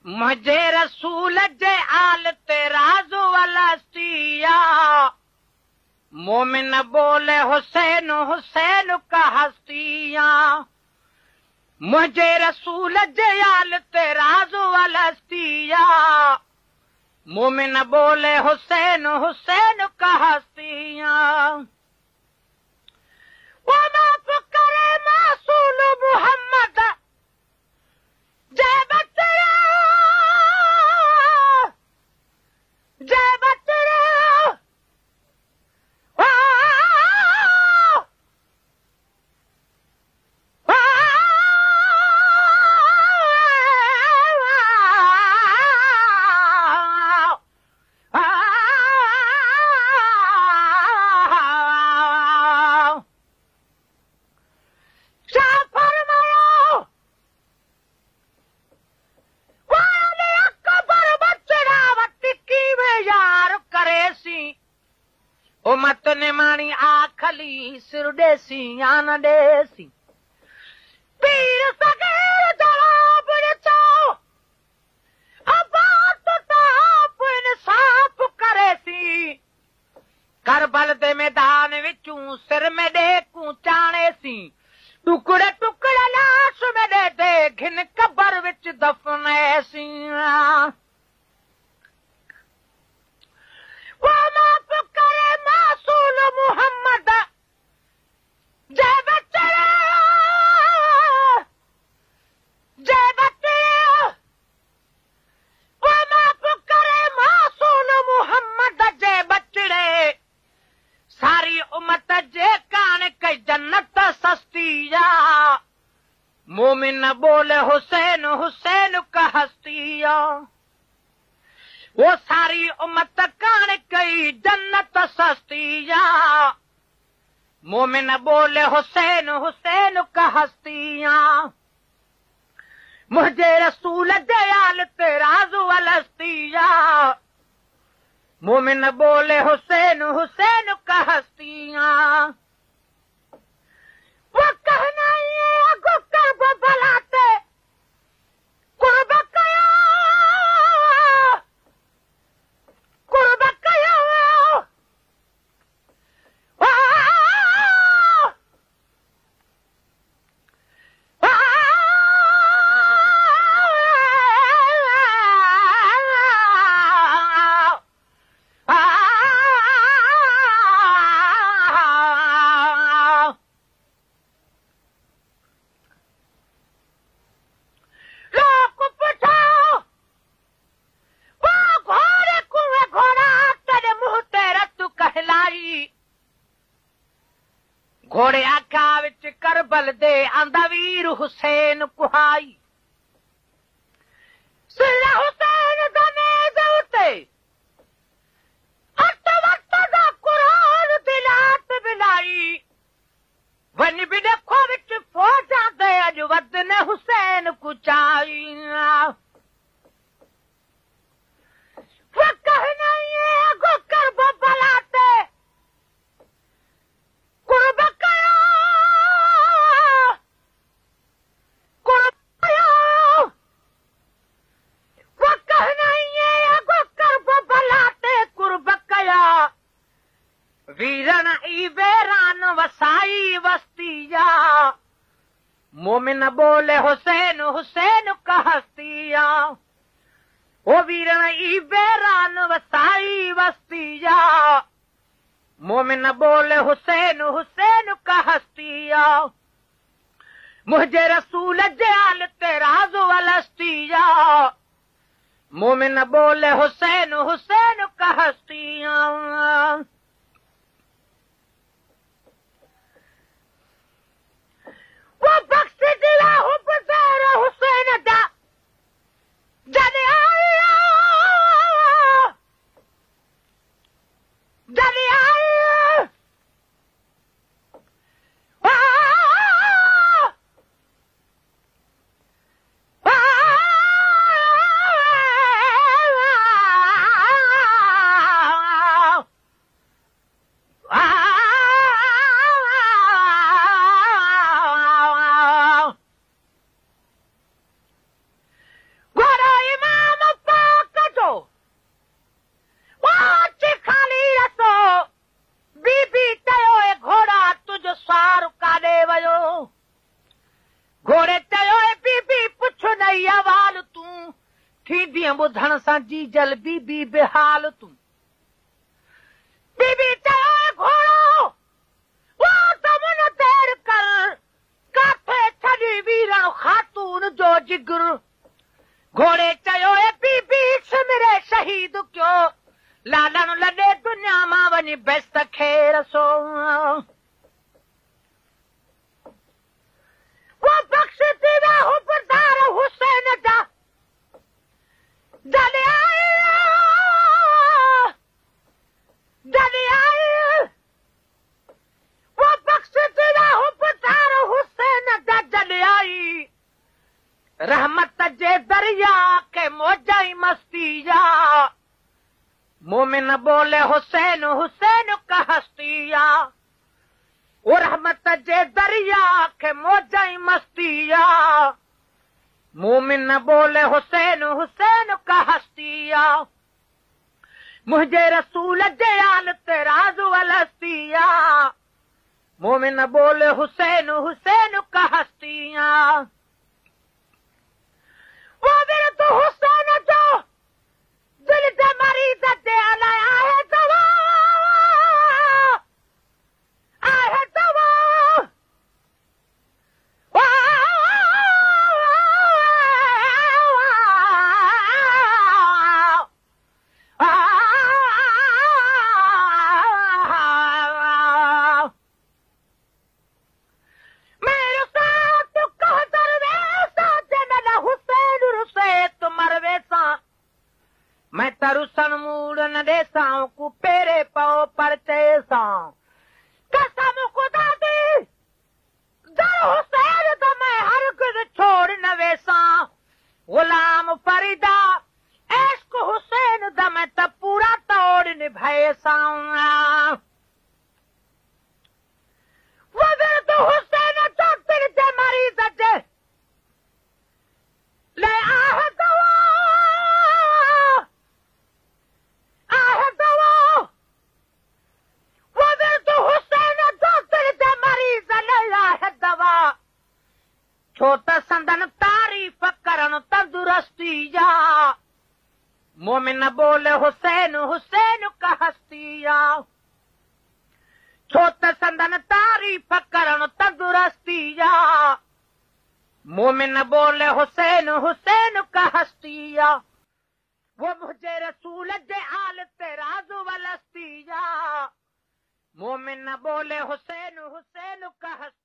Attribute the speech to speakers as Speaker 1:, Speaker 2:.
Speaker 1: मुझे रसूल जे आल ते राज़ वलस्तिया मोमिन बोले हुसैन हुसैन का हस्तिया मुझे रसूल जे आल ते राज़ वलस्तिया मोमिन बोले हुसैन हुसैन का हस्तिया वो माफ करे मासूल मोहम्मद जय बतरा जय बतरा उमत ने मानी आखली सिर देसी या न देसी पीर सगेर जवाब ॾिठो अबात ताप इंसाफ करे सी करबल दे मैदान विचूं सिर में ॾेकूं चाणे सी टुकड़े टुकड़े लाश में दे दे घिन कबर विच दफने सी वो माफ करे मासूल मोहम्मद जय बचड़ा जय बचड़ा वो माफ करे मासूल मोहम्मद जय बचड़े सारी उम्मत जे कान कई जन्नत सस्ती जा मोमिन बोले हुसैन हुसैन का हस्तिया वो सारी उम्मत कान कई जन्नत सस्तिया मोमिन बोले हुसैन हुसैन का हस्तिया मुझे रसूल दयाल ते राज़ वलस्तिया मोमिन बोले हुसैन हुसैन का हस्तिया वो कहना ये अगो कर्ब बलाते कुर्ब कया घोड़े आखा विच करबल दे आंदा वीर हुसैन कुहाई सिर हुसैन दा नेज़ उते अट वक्त दा कुरान दिलात बिलाई वन भी देखो विच फौजा दे अज वद ने हुसैन कुचाई वो कहना ये अगो करब बलाते कुर्ब वीरन ई वेरान वसाई वस्तिया मोमिन बोले हुसैन हुसैन का हस्तिया ओ वीरन ई वेरान वसाई वस्तिया मोमिन बोले हुसैन हुसैन का हस्तिया मुझे रसूल जाल ते राज़ वलस्तिया मोमिन बोले हुसैन हुसैन का हस्तिया वो बख्श दिला हुसैन हुसैन दा जद आया ॿुधण सां जी जल बीबी बेहाल तूं बीबी चयो घोड़ो वो तमुन देर कर काथे छॾी वीरण ख़ातून जो जिगर घोड़े चयो बीबी सिमरे शहीद कयो लालण लॾे दुनिया मां वञी बेस्त खेर सो वो बख़्श थी विया हुबदार हुसैन जा जॾहिं आई वो बख़्श थी विया हुबदार हुसैन जा जॾहिं आई रहमत जे दरिया के मौजाई मस्ती जा मोमिन बोले हुसैन हुसैन का हस्तिया वो रहमत जे दरिया के मौजाई मस्तिया मोमिन बोले हुसैन हुसैन का हस्तिया मुझे रसूल जे आल ते राज वलस्तिया मोमिन बोले हुसैन हुसैन का हस्तिया वो मेरे तो हुसैन जो दिल से मरीज दे आया है दवा आहे दवा मेरे साथ कह दरवेसा जनल हुसैन रुसे तुमर वेसा मैं तरुसन मूड न देसां को पेरे पाओ परचे सां कसम खुदा दी दर हुसैन तो मैं हरगिज़ छोड़ न वेसां गुलाम फरीदा इश्क हुसैन दा मैं त पूरा तोड़ निभाएसां वगर तो हुसैन जो दिल जे मरीज जे ले आहे दवा छो त संदन तारीफ़ करण तंदुरुस्ती जा मोमिन बोले हुसैन हुसैन का हस्तिया छो त संदन तारीफ़ करण तंदुरुस्ती जा मोमिन बोले हुसैन हुसैन का हस्तिया वो मुझे रसूल जे आल ते राज वलस्ती जा मोमिन बोले हुसैन हुसैन का हस्तिया